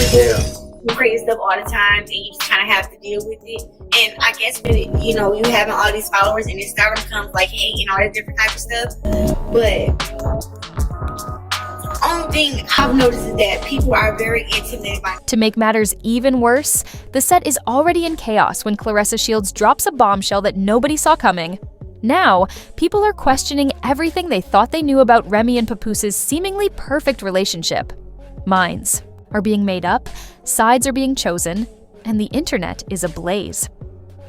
crazy stuff all the time, and you just kind of have to deal with it. And I guess with it, you know, you having all these followers and Instagram becomes like hate and all that different type of stuff. But only thing I've noticed is that people are very intimidated by it. To make matters even worse, the set is already in chaos when Claressa Shields drops a bombshell that nobody saw coming. Now, people are questioning everything they thought they knew about Remy and Papoose's seemingly perfect relationship. Minds are being made up, sides are being chosen, and the internet is ablaze.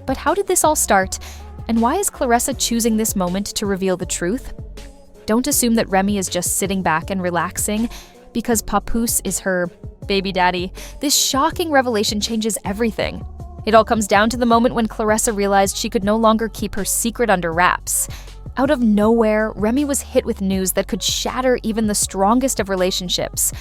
But how did this all start, and why is Claressa choosing this moment to reveal the truth? Don't assume that Remy is just sitting back and relaxing because Papoose is her baby daddy. This shocking revelation changes everything. It all comes down to the moment when Claressa realized she could no longer keep her secret under wraps. Out of nowhere, Remy was hit with news that could shatter even the strongest of relationships.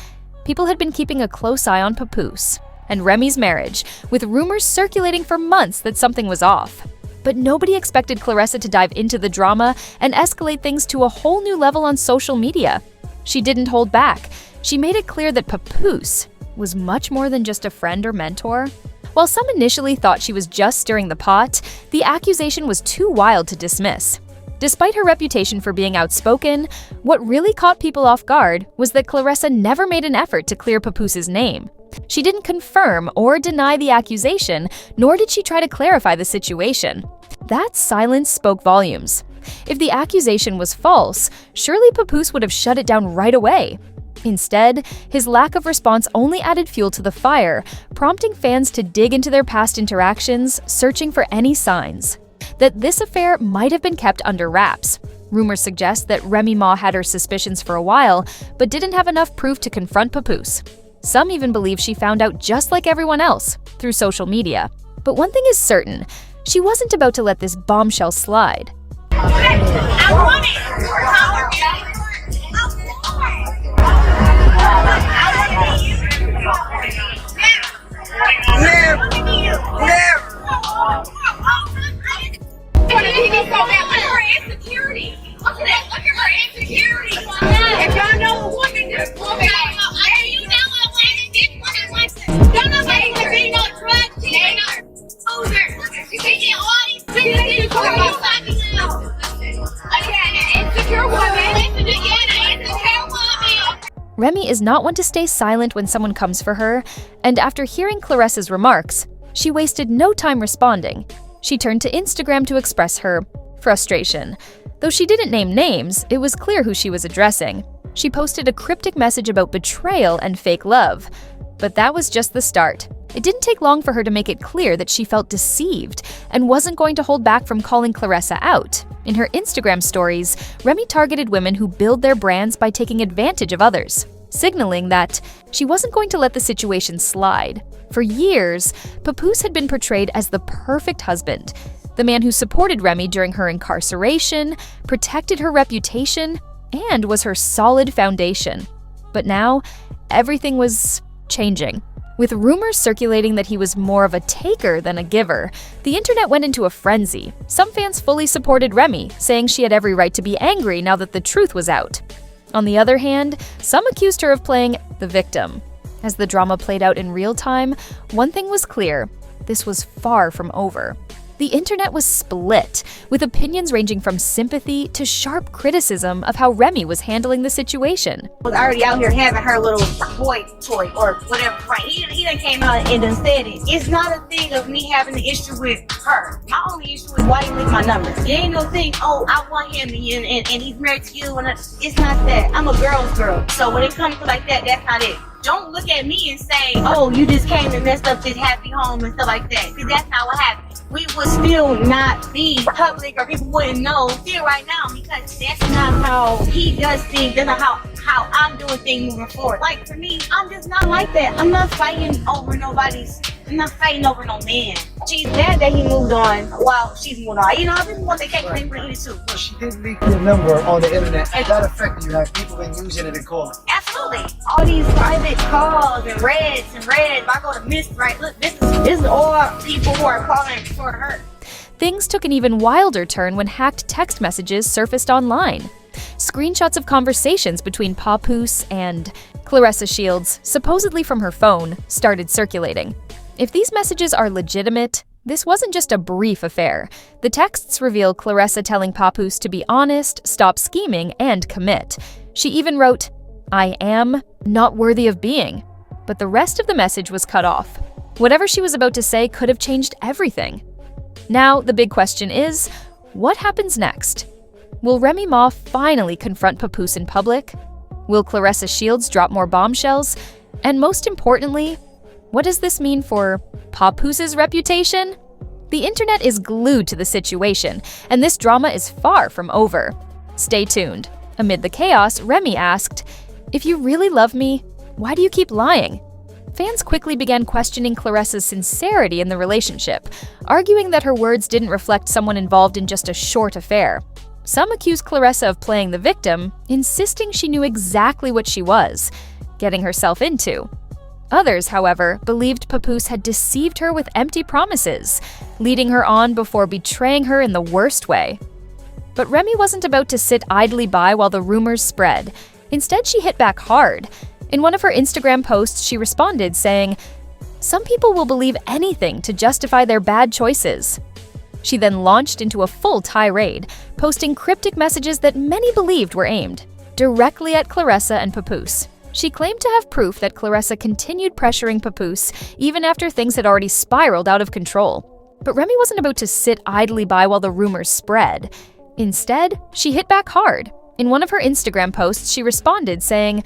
People had been keeping a close eye on Papoose and Remy's marriage, with rumors circulating for months that something was off. But nobody expected Claressa to dive into the drama and escalate things to a whole new level on social media. She didn't hold back. She made it clear that Papoose was much more than just a friend or mentor. While some initially thought she was just stirring the pot, the accusation was too wild to dismiss. Despite her reputation for being outspoken, what really caught people off guard was that Claressa never made an effort to clear Papoose's name. She didn't confirm or deny the accusation, nor did she try to clarify the situation. That silence spoke volumes. If the accusation was false, surely Papoose would have shut it down right away. Instead, his lack of response only added fuel to the fire, prompting fans to dig into their past interactions, searching for any signs that this affair might have been kept under wraps. Rumors suggest that Remy Ma had her suspicions for a while, but didn't have enough proof to confront Papoose. Some even believe she found out just like everyone else, through social media. But one thing is certain, she wasn't about to let this bombshell slide. I want it. If y'all know a woman, this woman, you know a woman, this woman, don't nobody can be no drug dealer, no loser. You can get all these things for you fucking now. Again, an insecure woman. Listen again, an insecure woman. Remy is not one to stay silent when someone comes for her, and after hearing Claressa's remarks, she wasted no time responding. She turned to Instagram to express her frustration. Though she didn't name names, it was clear who she was addressing. She posted a cryptic message about betrayal and fake love. But that was just the start. It didn't take long for her to make it clear that she felt deceived and wasn't going to hold back from calling Claressa out. In her Instagram stories, Remy targeted women who build their brands by taking advantage of others, signaling that she wasn't going to let the situation slide. For years, Papoose had been portrayed as the perfect husband, the man who supported Remy during her incarceration, protected her reputation, and was her solid foundation. But now, everything was changing. With rumors circulating that he was more of a taker than a giver, the internet went into a frenzy. Some fans fully supported Remy, saying she had every right to be angry now that the truth was out. On the other hand, some accused her of playing the victim. As the drama played out in real time, one thing was clear: this was far from over. The internet was split, with opinions ranging from sympathy to sharp criticism of how Remy was handling the situation. Was already out here having her little boy toy or whatever, right? He done came out and done said it. It's not a thing of me having an issue with her. My only issue is why you leak my numbers. It ain't no thing, oh, I want him and he's married to you. It's not that. I'm a girl's girl. So when it comes to like that, that's not it. Don't look at me and say, oh, you just came and messed up this happy home and stuff like that. Because that's not what happened. We would still not be public, or people wouldn't know still right now, because that's not how he does things. That's not how I'm doing things moving forward. Like for me, I'm just not like that. I'm not fighting over I'm not fighting over no man. She's mad that he moved on while she's moving on. You know, I just want to take things for it too. Well, she did leak your number on the internet. And that affected you. Have people been using it and calling? Absolutely. All these private calls and reds. I go to miss, right? Look, this is all people who are calling for her. Things took an even wilder turn when hacked text messages surfaced online. screenshots of conversations between Papoose and Claressa Shields, supposedly from her phone, started circulating. If these messages are legitimate, this wasn't just a brief affair. The texts reveal Claressa telling Papoose to be honest, stop scheming, and commit. She even wrote, "I am not worthy of being." But the rest of the message was cut off. Whatever she was about to say could have changed everything. Now, the big question is, what happens next? Will Remy Ma finally confront Papoose in public? Will Claressa Shields drop more bombshells? And most importantly, what does this mean for Papoose's reputation? The internet is glued to the situation, and this drama is far from over. Stay tuned. Amid the chaos, Remy asked, "If you really love me, why do you keep lying?" Fans quickly began questioning Claressa's sincerity in the relationship, arguing that her words didn't reflect someone involved in just a short affair. Some accused Claressa of playing the victim, insisting she knew exactly what she was getting herself into. Others, however, believed Papoose had deceived her with empty promises, leading her on before betraying her in the worst way. But Remy wasn't about to sit idly by while the rumors spread. Instead, she hit back hard. In one of her Instagram posts, she responded saying, "Some people will believe anything to justify their bad choices." She then launched into a full tirade, posting cryptic messages that many believed were aimed directly at Claressa and Papoose. She claimed to have proof that Claressa continued pressuring Papoose even after things had already spiraled out of control. But Remy wasn't about to sit idly by while the rumors spread. Instead, she hit back hard. In one of her Instagram posts, she responded saying,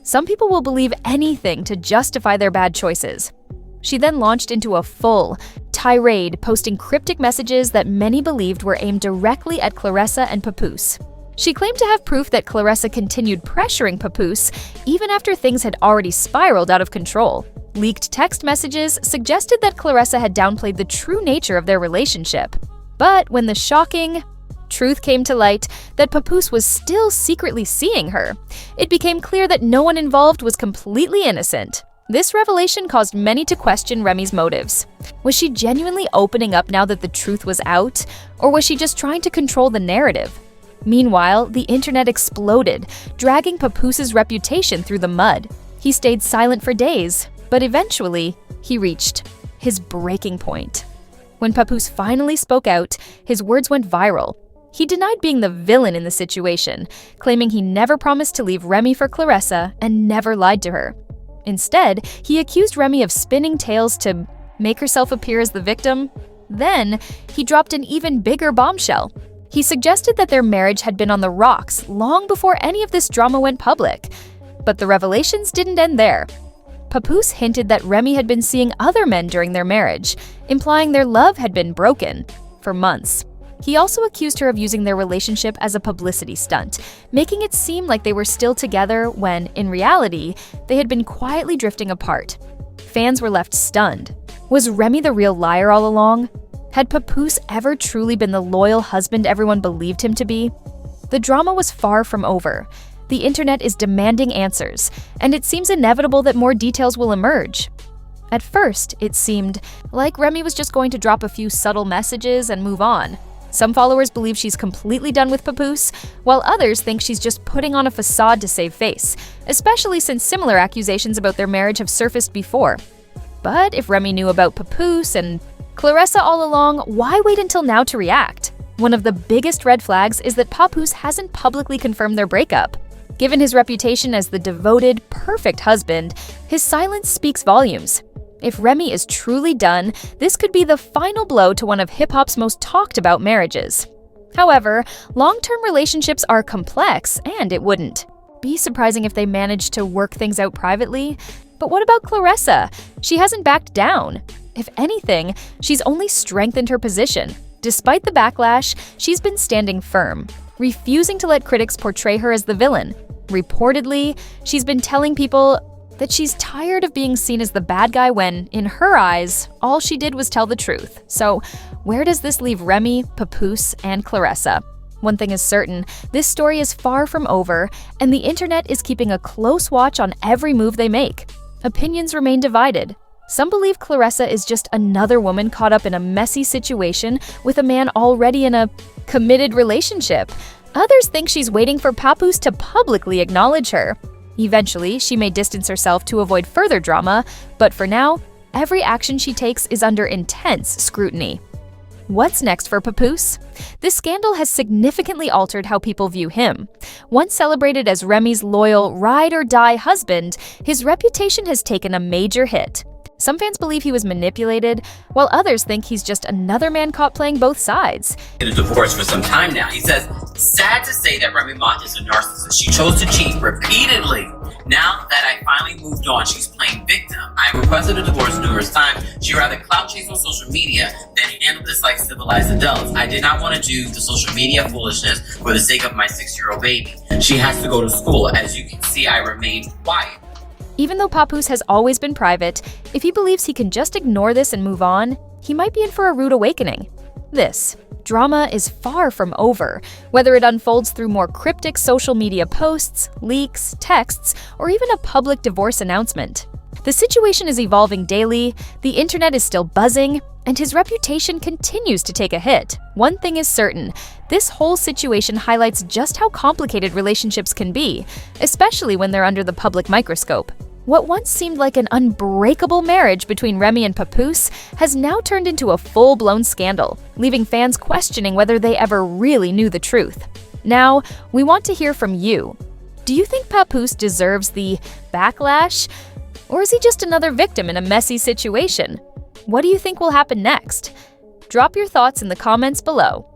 "Some people will believe anything to justify their bad choices." She then launched into a full tirade, posting cryptic messages that many believed were aimed directly at Claressa and Papoose. She claimed to have proof that Claressa continued pressuring Papoose even after things had already spiraled out of control. Leaked text messages suggested that Claressa had downplayed the true nature of their relationship. But when the shocking truth came to light that Papoose was still secretly seeing her, it became clear that no one involved was completely innocent. This revelation caused many to question Remy's motives. Was she genuinely opening up now that the truth was out, or was she just trying to control the narrative? Meanwhile, the internet exploded, dragging Papoose's reputation through the mud. He stayed silent for days, but eventually, he reached his breaking point. When Papoose finally spoke out, his words went viral. He denied being the villain in the situation, claiming he never promised to leave Remy for Claressa and never lied to her. Instead, he accused Remy of spinning tales to make herself appear as the victim. Then, he dropped an even bigger bombshell. He suggested that their marriage had been on the rocks long before any of this drama went public. But the revelations didn't end there. Papoose hinted that Remy had been seeing other men during their marriage, implying their love had been broken for months. He also accused her of using their relationship as a publicity stunt, making it seem like they were still together when, in reality, they had been quietly drifting apart. Fans were left stunned. Was Remy the real liar all along? Had Papoose ever truly been the loyal husband everyone believed him to be? The drama was far from over. The internet is demanding answers, and it seems inevitable that more details will emerge. At first, it seemed like Remy was just going to drop a few subtle messages and move on. Some followers believe she's completely done with Papoose, while others think she's just putting on a facade to save face, especially since similar accusations about their marriage have surfaced before. But if Remy knew about Papoose and Claressa all along, why wait until now to react? One of the biggest red flags is that Papoose hasn't publicly confirmed their breakup. Given his reputation as the devoted, perfect husband, his silence speaks volumes. If Remy is truly done, this could be the final blow to one of hip-hop's most talked-about marriages. However, long-term relationships are complex, and it wouldn't be surprising if they managed to work things out privately. But what about Claressa? She hasn't backed down. If anything, she's only strengthened her position. Despite the backlash, she's been standing firm, refusing to let critics portray her as the villain. Reportedly, she's been telling people that she's tired of being seen as the bad guy when, in her eyes, all she did was tell the truth. So, where does this leave Remy, Papoose, and Claressa? One thing is certain, this story is far from over, and the internet is keeping a close watch on every move they make. Opinions remain divided. Some believe Claressa is just another woman caught up in a messy situation with a man already in a committed relationship. Others think she's waiting for Papoose to publicly acknowledge her. Eventually, she may distance herself to avoid further drama, but for now, every action she takes is under intense scrutiny. What's next for Papoose? This scandal has significantly altered how people view him. Once celebrated as Remy's loyal, ride-or-die husband, his reputation has taken a major hit. Some fans believe he was manipulated, while others think he's just another man caught playing both sides. In a divorce for some time now. He says, sad to say that Remy Ma is a narcissist. She chose to cheat repeatedly. Now that I finally moved on, she's playing victim. I requested a divorce numerous times. She rather clout chase on social media than handle this like civilized adults. I did not want to do the social media foolishness for the sake of my 6-year-old baby. She has to go to school. As you can see, I remained quiet. Even though Papoose has always been private, if he believes he can just ignore this and move on, he might be in for a rude awakening. This drama is far from over, whether it unfolds through more cryptic social media posts, leaks, texts, or even a public divorce announcement. The situation is evolving daily, the internet is still buzzing, and his reputation continues to take a hit. One thing is certain, this whole situation highlights just how complicated relationships can be, especially when they're under the public microscope. What once seemed like an unbreakable marriage between Remy and Papoose has now turned into a full-blown scandal, leaving fans questioning whether they ever really knew the truth. Now, we want to hear from you. Do you think Papoose deserves the backlash? Or is he just another victim in a messy situation? What do you think will happen next? Drop your thoughts in the comments below.